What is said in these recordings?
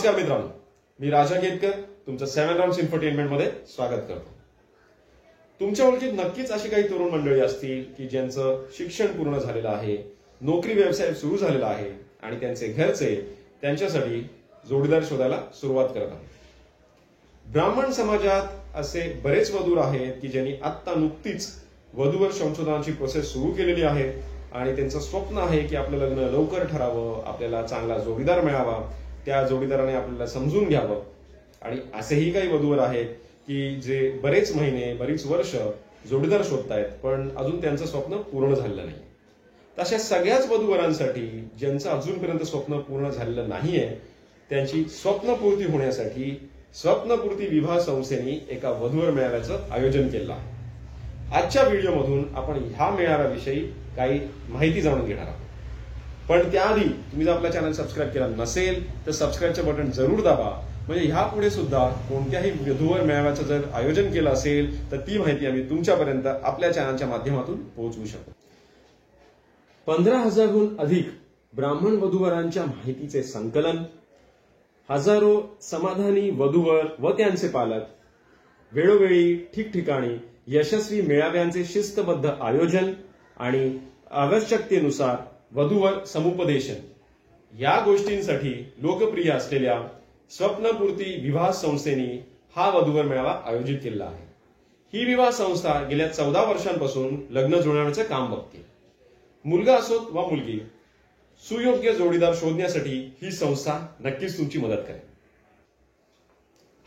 नमस्कार मित्रांनो, मी राजा केतकर तुमचं 7 राउंड्स इन्फोटेनमेंट मध्ये स्वागत करतो। तुमच्या ओळखीत नक्कीच अशी काही तरुण मंडळी असतील की ज्यांचं शिक्षण पूर्ण झालेलं आहे, नोकरी व्यवसाय सुरू झालेला आहे आणि त्यांचे घरचे त्यांच्यासाठी जोडीदार शोधायला सुरुवात करत आहेत। ब्राह्मण समाजात असे बरेच वधूवर आहेत की ज्यांनी आत्ता नुकतीच वधूवर संशोधनाची प्रोसेस सुरू केलेली आहे आणि त्यांचं स्वप्न आहे की आपलं लग्न लवकर ठरावं, आपल्याला चांगला जोडीदार मिळावा, त्या जोडीदाराने आपल्याला समजून घ्यावं। आणि असेही काही वधूवर आहेत की जे बरेच महिने बरीच वर्ष जोडीदार शोधतायत पण अजून त्यांचं स्वप्न पूर्ण झालेलं नाही। तशा सगळ्याच वधूवरांसाठी ज्यांचं अजूनपर्यंत स्वप्न पूर्ण झालेलं नाहीये त्यांची स्वप्नपूर्ती होण्यासाठी स्वप्नपूर्ती विवाह संस्थेने एका वधूवर मेळाव्याचं आयोजन केलं आहे। आजच्या व्हिडिओमधून आपण ह्या मेळाव्याविषयी काही माहिती जाणून घेणार आहोत। पण त्याआधी तुम्ही जर आपला चॅनल सबस्क्राईब केला नसेल तर सबस्क्राईबचं बटन जरूर दाबा, म्हणजे ह्यापुढे सुद्धा कोणत्याही वधूवर मेळाव्याचं जर आयोजन केलं असेल तर ती माहिती आम्ही तुमच्यापर्यंत आपल्या चॅनलच्या माध्यमातून पोहोचवू शकतो। 15,000हून अधिक ब्राह्मण वधूवरांच्या माहितीचे संकलन, हजारो समाधानी वधूवर व त्यांचे पालक, वेळोवेळी ठिकठिकाणी यशस्वी मेळाव्यांचे शिस्तबद्ध आयोजन आणि आवश्यकतेनुसार वधूवर समुपदेशन या गोष्टींसाठी लोकप्रिय असलेल्या स्वप्नपूर्ती विवाह संस्थेने हा वधूवर मेळावा आयोजित केला आहे। ही विवाह संस्था गेल्या 14 वर्षांपासून लग्न जुळवण्याचे काम बघते। मुलगा असोत वा मुलगी, सुयोग्य जोडीदार शोधण्यासाठी ही संस्था नक्कीच तुमची मदत करेल।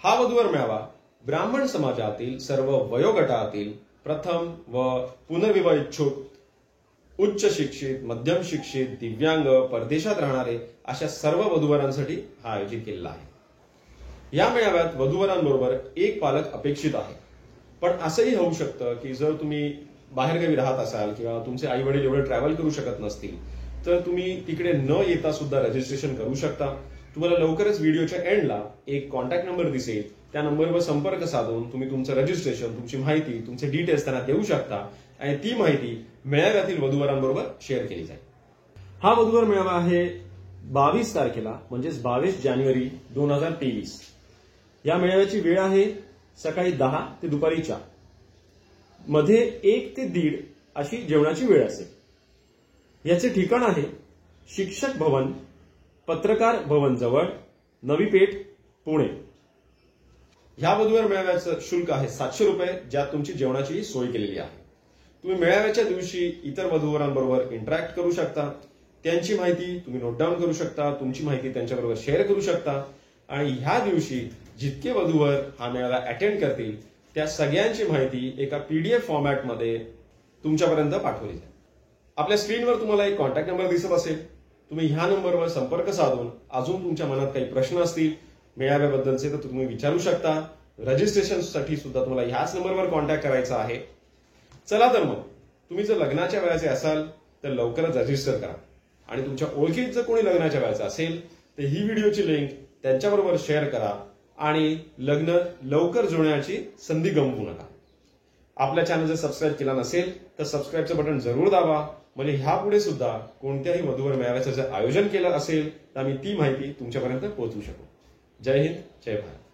हा वधूवर मेळावा ब्राह्मण समाजातील सर्व वयोगटातील प्रथम व पुनर्विवाह इच्छुक, उच्च शिक्षित, मध्यम शिक्षित, दिव्यांग, परदेशात राहणारे अशा सर्व वधूवरांसाठी हा आयोजित केलेला आहे। या मेळाव्यात वधूवरांबरोबर एक पालक अपेक्षित आहे, पण असंही होऊ शकतं की जर तुम्ही बाहेरगावी राहत असाल किंवा तुमचे आई वडील एवढे ट्रॅव्हल करू शकत नसतील तर तुम्ही तिकडे न येता सुद्धा रजिस्ट्रेशन करू शकता। तुम्हाला लवकरच व्हिडिओच्या एंडला एक कॉन्टॅक्ट नंबर दिसेल, त्या नंबरवर संपर्क साधून तुम्ही तुमचं रजिस्ट्रेशन, तुमची माहिती, तुमचे डिटेल्स त्यांना देऊ शकता आणि ती माहिती मेळाव्यातील वधूवरांबरोबर शेअर केली जाईल। हा वधूवर मेळावा आहे 22 तारखेला म्हणजेच 22 जानेवारी 2023। या मेळाव्याची वेळ आहे सकाळी 10 ते दुपारी 4, मध्ये 1 ते 1:30 अशी जेवणाची वेळ असेल। याचे ठिकाण आहे शिक्षक भवन, पत्रकार भवन जवळ, नवी पेठ, पुणे। ह्या वधूवर मेळाव्याचं शुल्क आहे 700 रुपये, ज्यात तुमची जेवणाची सोय केलेली आहे। तुम्ही मेळाव्याच्या दिवशी इतर वधूवरांबरोबर इंटरॅक्ट करू शकता, त्यांची माहिती तुम्ही नोट डाऊन करू शकता, तुमची माहिती त्यांच्याबरोबर शेअर करू शकता आणि ह्या दिवशी जितके वधूवर हा मेळावा अटेंड करतील त्या सगळ्यांची माहिती एका PDF फॉर्मॅटमध्ये तुमच्यापर्यंत पाठवली जाईल। आपल्या स्क्रीनवर तुम्हाला एक कॉन्टॅक्ट नंबर दिसत असेल, तुम्ही ह्या नंबरवर संपर्क साधून अजून तुमच्या मनात काही प्रश्न असतील मेळाव्याबद्दलचे तर तुम्ही विचारू शकता। रजिस्ट्रेशनसाठी सुद्धा तुम्हाला ह्याच नंबरवर कॉन्टॅक्ट करायचा आहे। चला तर मग तुम्ही जर लग्नाच्या वयाचे असाल तर लवकरच रजिस्टर करा आणि तुमच्या ओळखीत जर कोणी लग्नाच्या वयाचं असेल तर ही व्हिडिओची लिंक त्यांच्याबरोबर शेअर करा आणि लग्न लवकर जुळण्याची संधी गमवू नका। आपल्या चॅनल जर सबस्क्राईब केला नसेल तर सबस्क्राईबचं बटन जरूर दाबा, म्हणजे ह्यापुढे सुद्धा कोणत्याही वधूवर मेळाव्याचं जर आयोजन केलं असेल तर आम्ही ती माहिती तुमच्यापर्यंत पोहोचवू शकू। जय हिंद, जय भारत।